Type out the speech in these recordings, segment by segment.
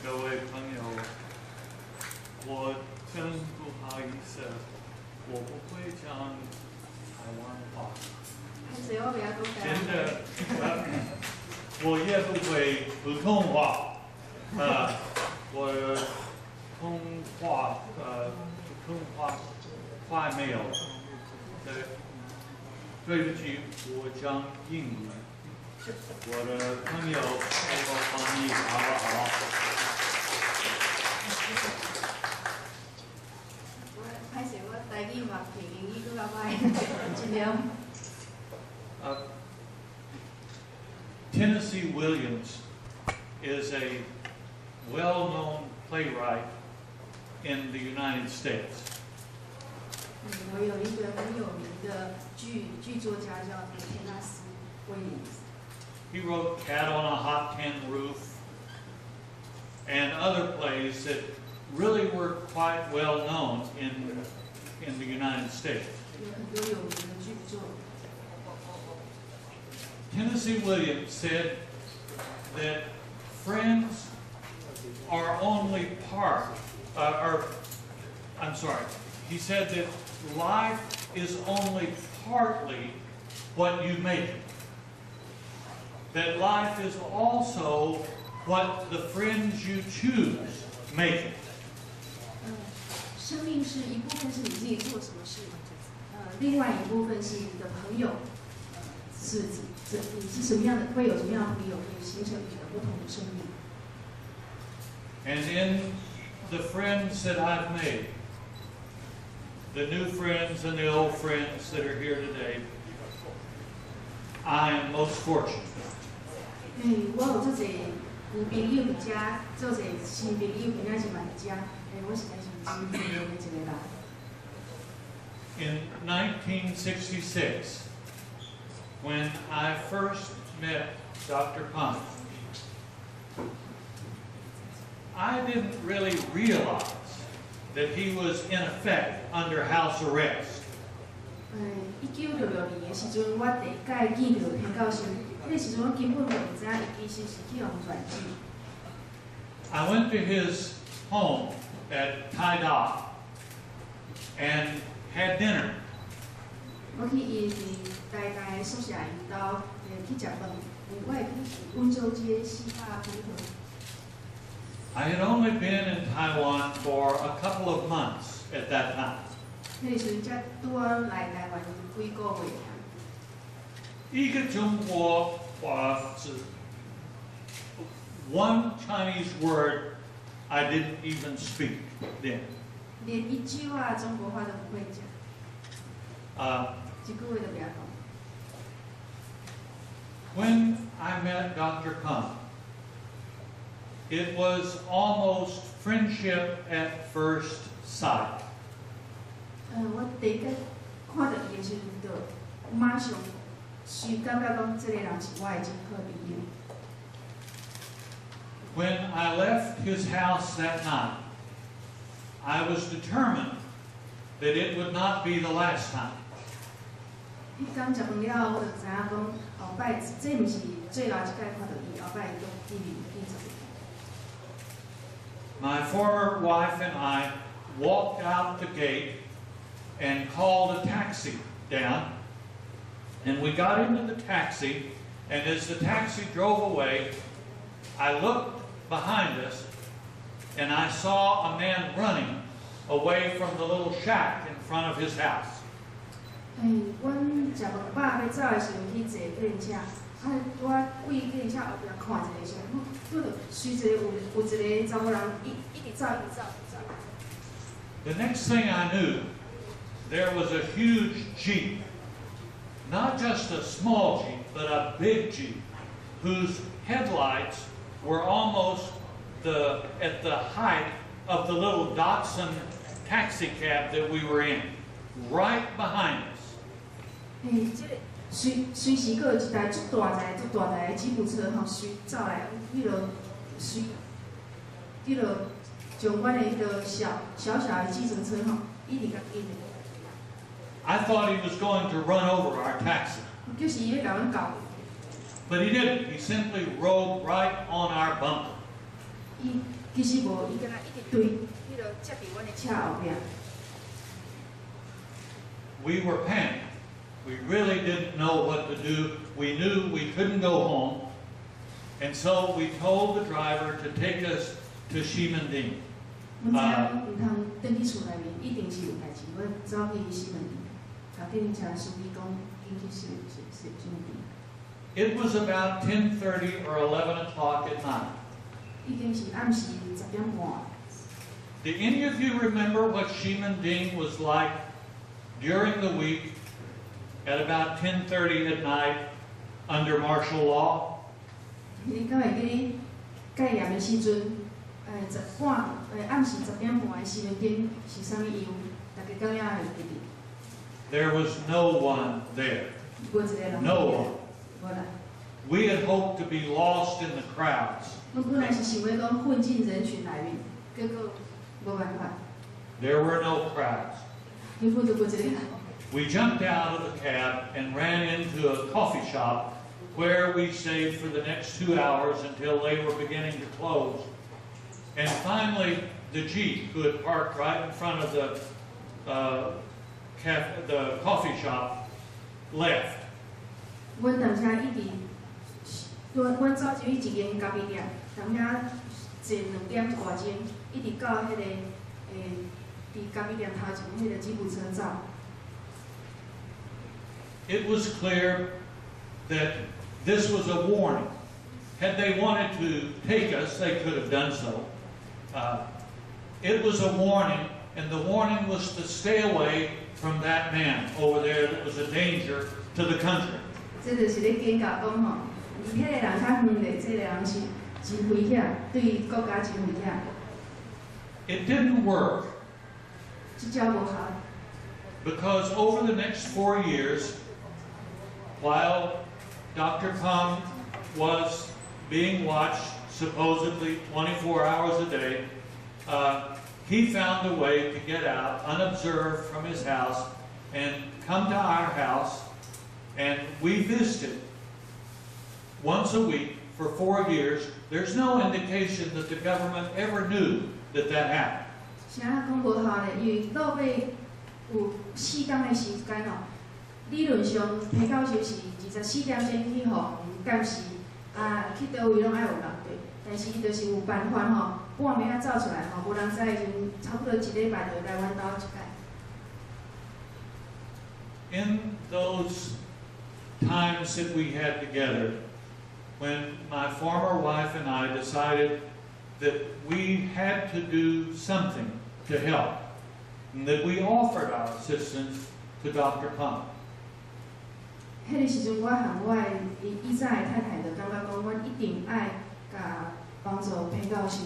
各位朋友，我真不好意思，我不会讲台湾话。真的，我也不会普通话。我普通话快没有。对不起，我讲英文。我的朋友给我翻译好不好？拍摄我台语嘛，平英语搁较歹，尽量。Tennessee Williams is a well-known playwright in the United States. 我有一个很有名的剧作家叫做田纳斯·威廉斯。He wrote Cat on a Hot Tin Roof and other plays that really were quite well known in the United States. 有很多有名的剧作。Tennessee Williams said that friends are only part, he said that life is only partly what you make it. That life is also what the friends you choose make it. 生命是一部分是你自己做什么事，另外一部分是你的朋友，你是什么样的，会有什么样的朋友，会形成你的不同的生命。And in the friends that I've made, the new friends and the old friends that are here today, I am most fortunate. 我有这些旧朋友伫遮，做些新朋友，今仔是嘛伫遮，我实在是真幸运的一个人。In 1966, when I first met Dr. Punk, I didn't really realize that he was in effect under house arrest. 1966年的时阵，我第一届见到田教授，迄个时阵我根本就唔知伊其实是去用转机。I went to his home at Tai Da and had dinner. 我去伊伫台大的宿舍因兜去食饭，我会去温州街480分。I had only been in Taiwan for a couple of months at that time. 迄个时阵才拄好来台湾几个月。一个中国话是 one Chinese word I didn't even speak then. 连一句话中国话都不会讲。一句话都不要讲。When I met Dr. Punk, it was almost friendship at first sight. 我第一个看到伊的时阵，就马上感觉讲，这个人是我的真好朋友。When I left his house that night, I was determined that it would not be the last time. 迄天食饭了，我就知影讲，后摆这毋是最后一摆看到伊，后摆伊都一定做。My former wife and I walked out the gate and called a taxi down, and we got into the taxi, and as the taxi drove away, I looked behind us, and I saw a man running away from the little shack in front of his house. 阮食饭饱要走的时阵去坐计程车，我为计程车后壁看一个时候，我就随一个有一个查某人一直走。The next thing I knew, there was a huge Jeep, not just a small Jeep, but a big Jeep, whose headlights were almost at the height of the little Datsun taxi cab that we were in, right behind us. 这个随时阁有一台足大台的吉普车吼，随走来，将阮的迄个小的计程车吼，一直甲跟。I thought he was going to run over our taxi. 就是伊要甲阮搞。But he didn't. He simply rode right on our bumper. 伊其实无，伊敢若一直对，迄落接伫阮的车后壁。We were panicked. We really didn't know what to do. We knew we couldn't go home. And so we told the driver to take us to Ximending. 阮知影唔通转去厝内面，一定是有代志。阮走去西门町，甲计程车司机讲，紧去西门町。It was about 10:30 or 11 o'clock at night. 已经是暗时10点半。Do any of you remember what Ximending was like during the week at about 10:30 at night under martial law? 你敢会记戒严的时阵暗时10点半的西门町是啥物样？大家敢也会记得？ There was no one there. 无一个人。No one. 无啦。We had hoped to be lost in the crowds. 我本来是想要讲混进人群内面，结果无办法。There were no crowds. 根本就无一个人。We jumped out of the cab and ran into a coffee shop where we stayed for the next 2 hours until they were beginning to close. And finally, the Jeep, who had parked right in front of the coffee shop, left. 阮当时一直，阮走入去一间咖啡店，当时坐2点外钟，一直到迄个伫咖啡店头前迄个吉普车走。It was clear that this was a warning. Had they wanted to take us, they could have done so. It was a warning, and the warning was to stay away from that man over there that was a danger to the country. 这就是咧警告讲吼，离迄个人较远咧，这个人是真危险，对国家真危险。It didn't work. 这招无效。Because over the next 4 years, while Dr. Peng was being watched supposedly 24 hours a day, he found a way to get out unobserved from his house and come to our house, and we visited once a week for 4 years. There's no indication that the government ever knew that that happened. 啥讲无效咧？因为落尾有4天的时间哦，理论上批教授是24点钟去互监视，去倒位拢爱有人对，但是伊就是有办法吼，半暝啊走出来吼，无人知的时阵，差不多1礼拜就来阮兜一摆。In those times that we had together, when my former wife and I decided that we had to do something to help, and that we offered our assistance to Dr. Peng. 迄个时阵，我和我以前的太太就感觉讲，阮一定爱甲帮助裴教授。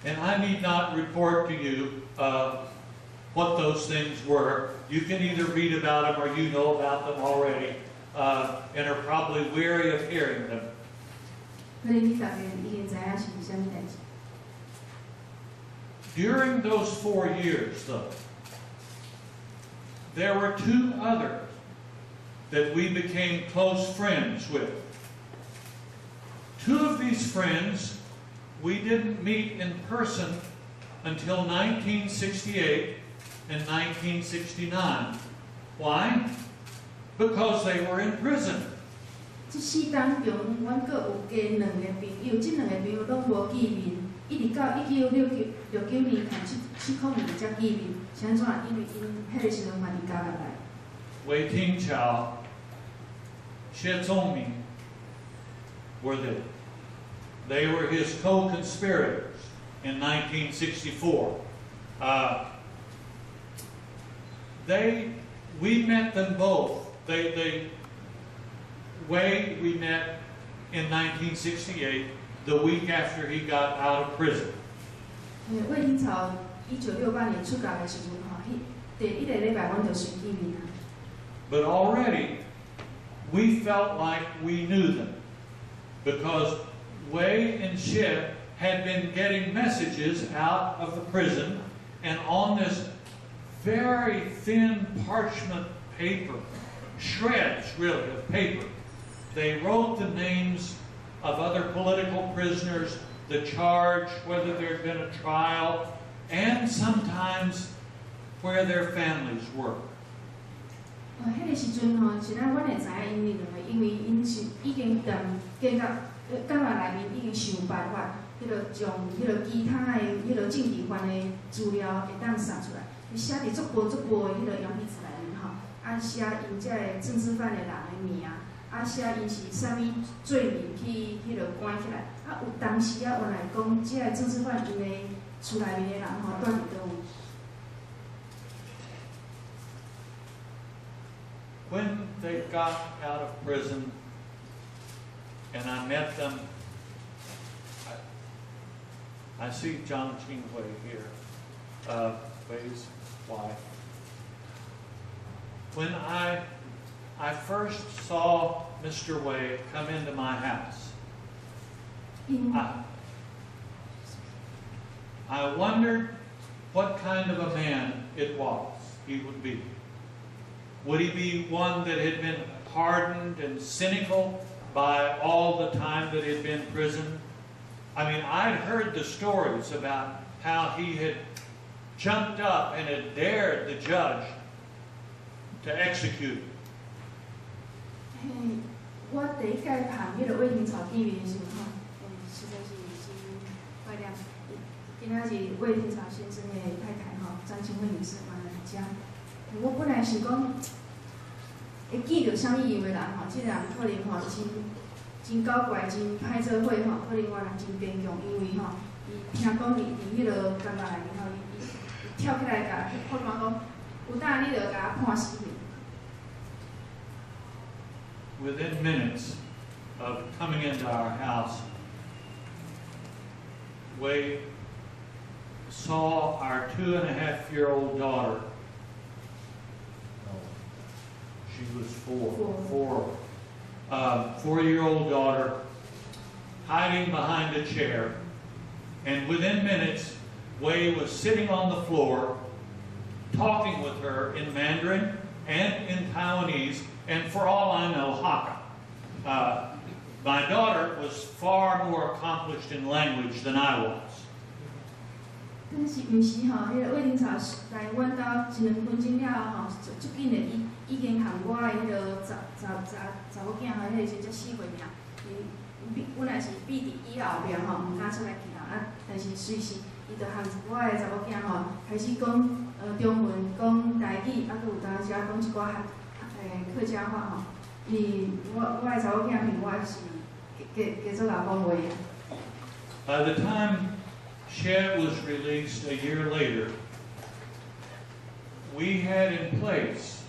And I need not report to you what those things were. You can either read about them or you know about them already, and are probably weary of hearing them. 可能你大概已经知影是啥物代志。During those 4 years, though, there were 2 others that we became close friends with. 2 of these friends we didn't meet in person until 1968 and 1969. Why? Because they were in prison. 这4当中，阮阁有加2个朋友，这2个朋友拢无见面，一直到1969年开始7年才见面。是安怎？因为因迄个时阵嘛离家来。Wei Tingqiao, Xie Zongming were there. They were his co-conspirators in 1964. We met them both. Wei we met in 1968, the week after he got out of prison. 魏英朝1968年出监的时阵吼，第1个礼拜阮就随见面。But already, we felt like we knew them, because Wei and Xie had been getting messages out of the prison, and on this very thin parchment paper, shreds really of paper, they wrote the names of other political prisoners the charge, whether there had been a trial, and sometimes where their families were. 迄个时阵吼，是咱阮会知影因为两个，因为因是已经监狱内面已经想办法，迄个将迄个其他的迄个政治犯的资料会当送出来，写伫足薄的迄个羊皮纸内面吼，啊写因遮个政治犯的人的名，啊写因是啥物罪名去迄个关起来，啊有当时啊原来讲遮个政治犯因的厝内面的人吼住伫倒位。 When they got out of prison, and I met them, I see John Chingwei here, Wei's wife. When I first saw Mr. Wei come into my house, I wondered what kind of a man it was he would be. Would he be one that had been hardened and cynical by all the time that he had been in prison? I mean, I'd heard the stories about how he had jumped up and had dared the judge to execute him. 我第一届旁迄个卫生草见面的时候，实在是真怀念。今仔日卫生草先生的太太张清惠女士嘛来遮。 我本来是讲，会见到啥物样的人即个人可能真搞怪，真歹做伙可能我人真坚强，因为伊听讲伫迄个监狱内面伊跳起来甲法官讲，有当你着甲我判死刑。 Within minutes of coming into our house, we saw our 2.5-year-old daughter. She was four. 4-year-old daughter hiding behind a chair, and within minutes, Wei was sitting on the floor, talking with her in Mandarin and in Taiwanese, and for all I know, Hakka. My daughter was far more accomplished in language than I was. 但是毋是吼，迄个卫生草来阮兜1、2分钟了后吼，足紧的已经含我的迄个查某囝迄个真正4岁命，伊本来是闭伫伊后壁吼，毋敢出来去啊，但是随时伊就含我的查某囝吼，开始讲中文、讲台语，啊，佮有当时啊讲一寡客家话吼。我的查某囝比我是加做人讲话的。By the time Shed was released a year later, we had in place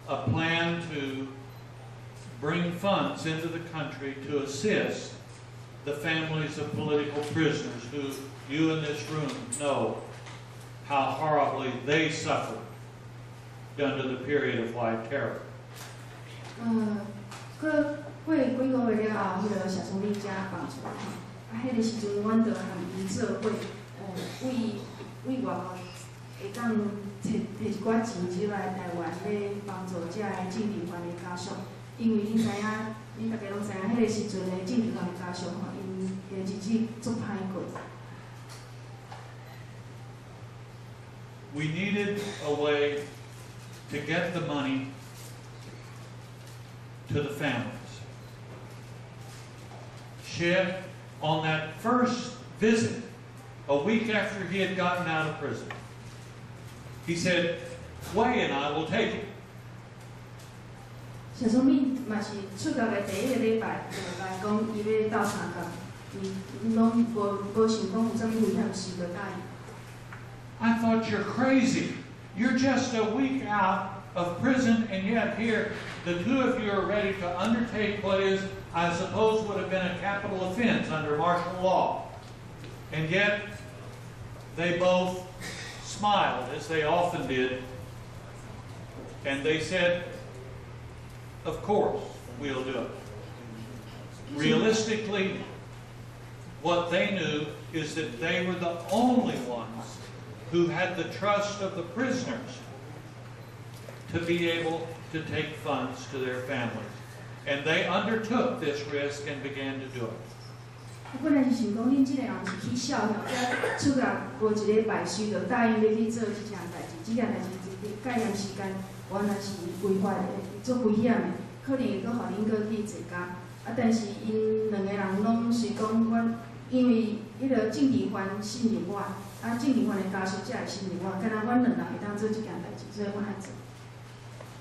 a plan to bring funds into the country to assist the families of political prisoners who you in this room know how horribly they suffered under the period of white terror. 过几个月了后，迄个社从你遮帮助吼，迄个时阵，阮就含伊做伙，为外国会当摕一寡钱入来台湾，咧帮助遮个政治犯的家属。因为你知影，你大家拢知影，迄个时阵的政治犯的家属吼，因的日子足歹过。We needed a way to get the money to the families. Shed, on that first visit, a week after he had gotten out of prison, he said, Wei and I will take it. 小聪明嘛是出国的第一个礼拜，就来讲伊要到参加，伊拢无想讲有啥物危险事就答应。I thought you're crazy. You're just a week out of prison, and yet here the two of you are ready to undertake what is, I suppose, would have been a capital offense under martial law. And yet they both smiled, as they often did, and they said, of course, we'll do it. Realistically, what they knew is that they were the only ones who had the trust of the prisoners to be able to take funds to their families. And they undertook this risk and began to do it. 本来是想讲，恁即个人是去孝孝，出来过一礼拜，随着答应要去做即件代志，即件代志概念时间原来是违法的，足危险的，可能会阁互恁阁去坐监。啊，但是因两个人拢是讲，阮因为迄个政治犯信任我，啊，政治犯的家属才会信任我，敢若阮两人会当做即件代志，所以阮爱做。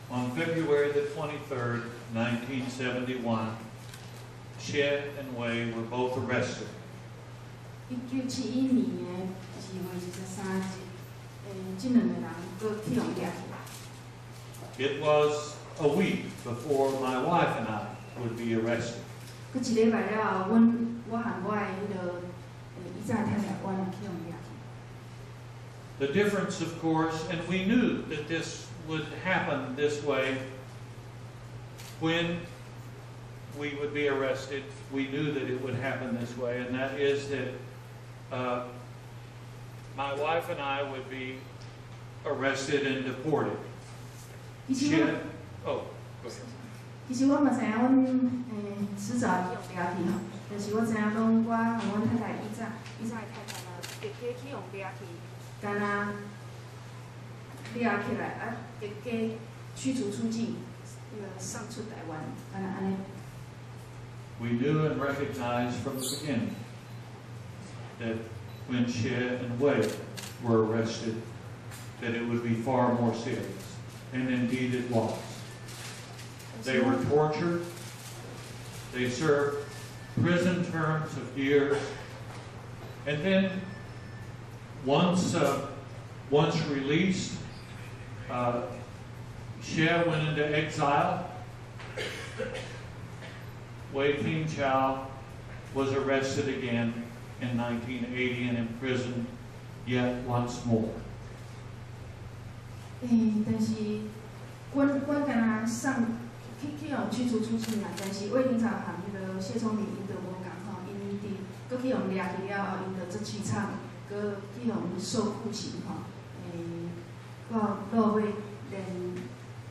On February the 23rd, 1971, Xie and Wei were both arrested. 1971年的2月23日，即两个人阁去互抓起。It was a week before my wife and I would be arrested. 过一礼拜了后，我和我的迄个以前太太，我俩去互抓起。The difference, of course, and we knew that this would happen this way when we would be arrested. We knew that it would happen this way, and that is that my wife and I would be arrested and deported. 其实我嘛知影，阮迟早会去抓去吼，但是我知影讲，我和阮太太以前的太太啦，直接去互抓去，敢若抓起来啊，直接驱逐出境，送出台湾，敢若安尼。We knew and recognized from the beginning that when Xie and Wei were arrested, that it would be far more serious, and indeed it was. They were tortured. They served prison terms of years, and then once released, Xie went into exile. Wei Qingchao was arrested again in 1980 and imprisoned yet once more. 但是阮敢若送去互驱逐出境啦，但是魏廷朝和迄个谢聪明因就无共吼，因佇去互抓去了后，因就足凄惨，佫去互受酷刑吼，到尾连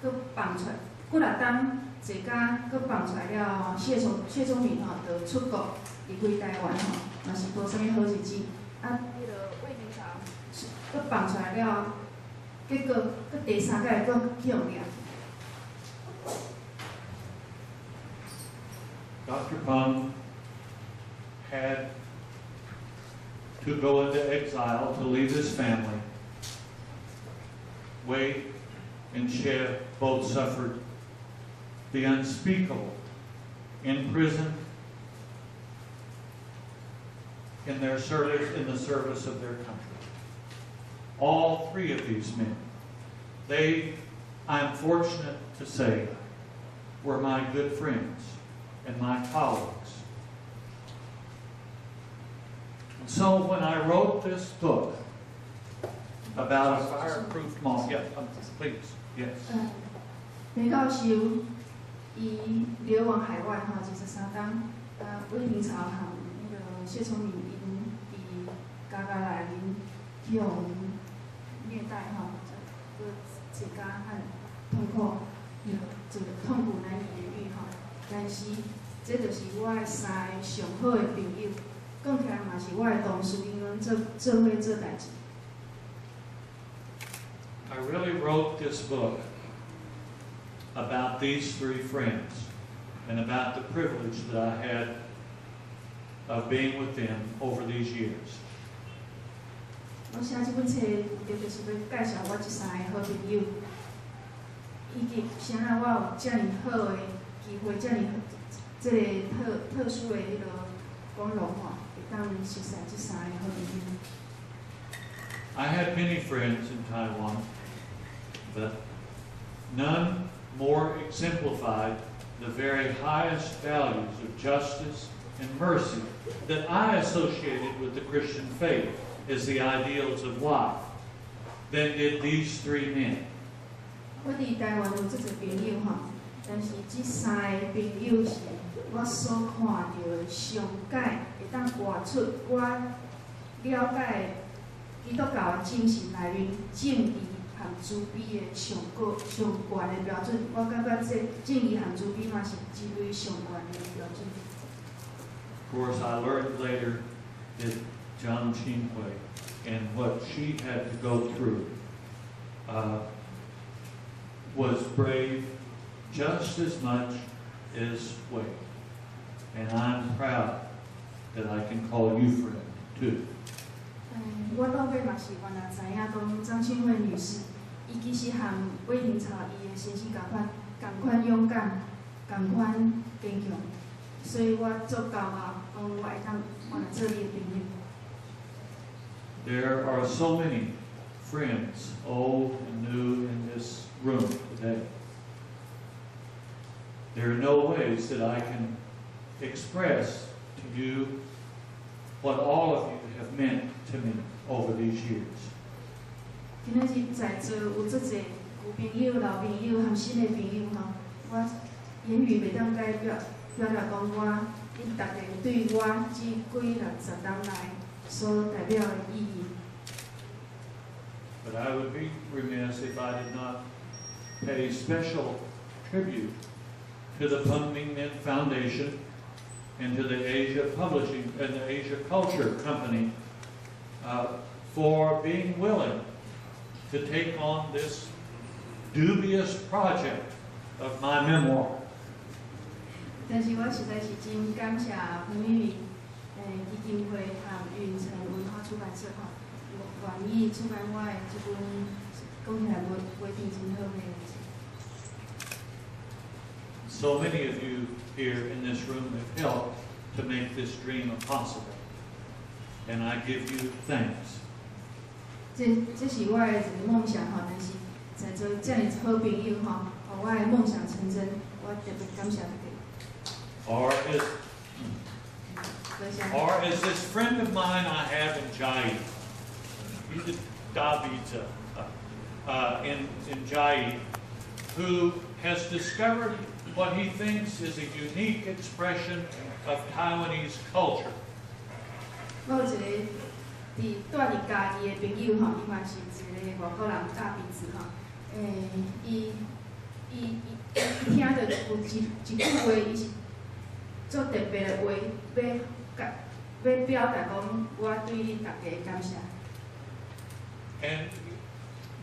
佫放出来，过6冬坐监，佫放出来了后，谢聪明吼就出国离开台湾吼，嘛是无啥物好日子。啊，迄个魏廷朝佫放出来了，结果佫第3届佫去互抓。Dr. Peng had to go into exile to leave his family. Wei and Xie both suffered the unspeakable in prison, in the service of their country. All 3 of these men, I'm fortunate to say, were my good friends and my colleagues. And so when I wrote this book about a fireproof mall, please, yes. 被教授伊流亡海外吼，23冬，魏廷朝和迄个谢聪明因伫家内面去互虐待吼，佫坐监和痛苦，这个痛苦难以言喻吼。但是这就是我的3个上好的朋友，讲起来嘛是我的同事，因为做伙做代志。I really wrote this book about these 3 friends and about the privilege that I had of being with them over these years. 我写这本册，就是要介绍我这3个好朋友，以及啥我有这么好的机会，这个特殊的迄个光荣吼，会当熟悉这3个好朋友。I had many friends in Taiwan, but none more exemplified the very highest values of justice and mercy that I associated with the Christian faith as the ideals of life than did these 3 men. 我伫台湾有这侪朋友吼，但是这3个朋友是我所看到的上解会当活出我了解基督教的精神内面正义和慈悲的上悬的标准。我感觉这正义和慈悲嘛是一类上悬的标准。course, I learned later that John Chinhui and what she had to go through was brave just as much as Wei. And I'm proud that I can call you friend too. 我老爸嘛是原来知影讲张庆惠女士，伊其实和魏廷朝伊的先生同款勇敢，同款坚强，所以我足骄傲，讲我会当原来做伊的朋友。There are so many friends, old and new, in this room today. There are no ways that I can express to you what all of you have meant to me over these years. 今仔日在座有足侪旧朋友、老朋友和新的朋友吼，我言语袂当表达讲我因大家对我这几60年来所代表的意义。But I would be remiss if I did not pay special tribute to the Phung Minh Minh Foundation and to the Asia Publishing and the Asia Culture Company for being willing to take on this dubious project of my memoir. 但是我实在是真感谢彭明敏基金会和允晨文化出版社愿意出版我的这本讲起来袂变真好的。So many of you here in this room have helped to make this dream possible, and I give you thanks. 这是我的一个梦想吼，但是在座这样好朋友吼，让我的梦想成真，我特别感谢大家。Or as this friend of mine I have in Jai, he's a David in Jai, who has discovered what he thinks is a unique expression of Taiwanese culture. 我有一个住伫家己的朋友吼，伊嘛是一个外国人大鼻子吼，伊听到有一句话，伊是做特别的话，要表达讲我对你大家的感谢。And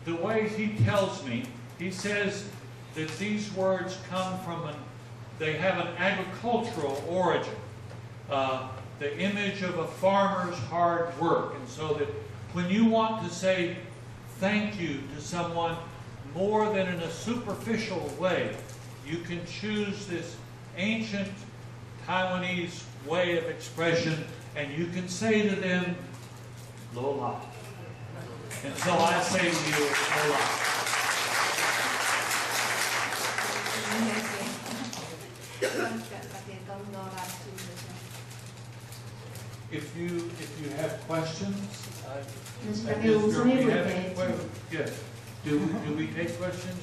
the way he tells me, he says that these words come from they have an agricultural origin, the image of a farmer's hard work. And so that when you want to say thank you to someone more than in a superficial way, you can choose this ancient Taiwanese way of expression, and you can say to them, Lola. And so I say to you, Lola. If you have questions, yes. Do we take questions?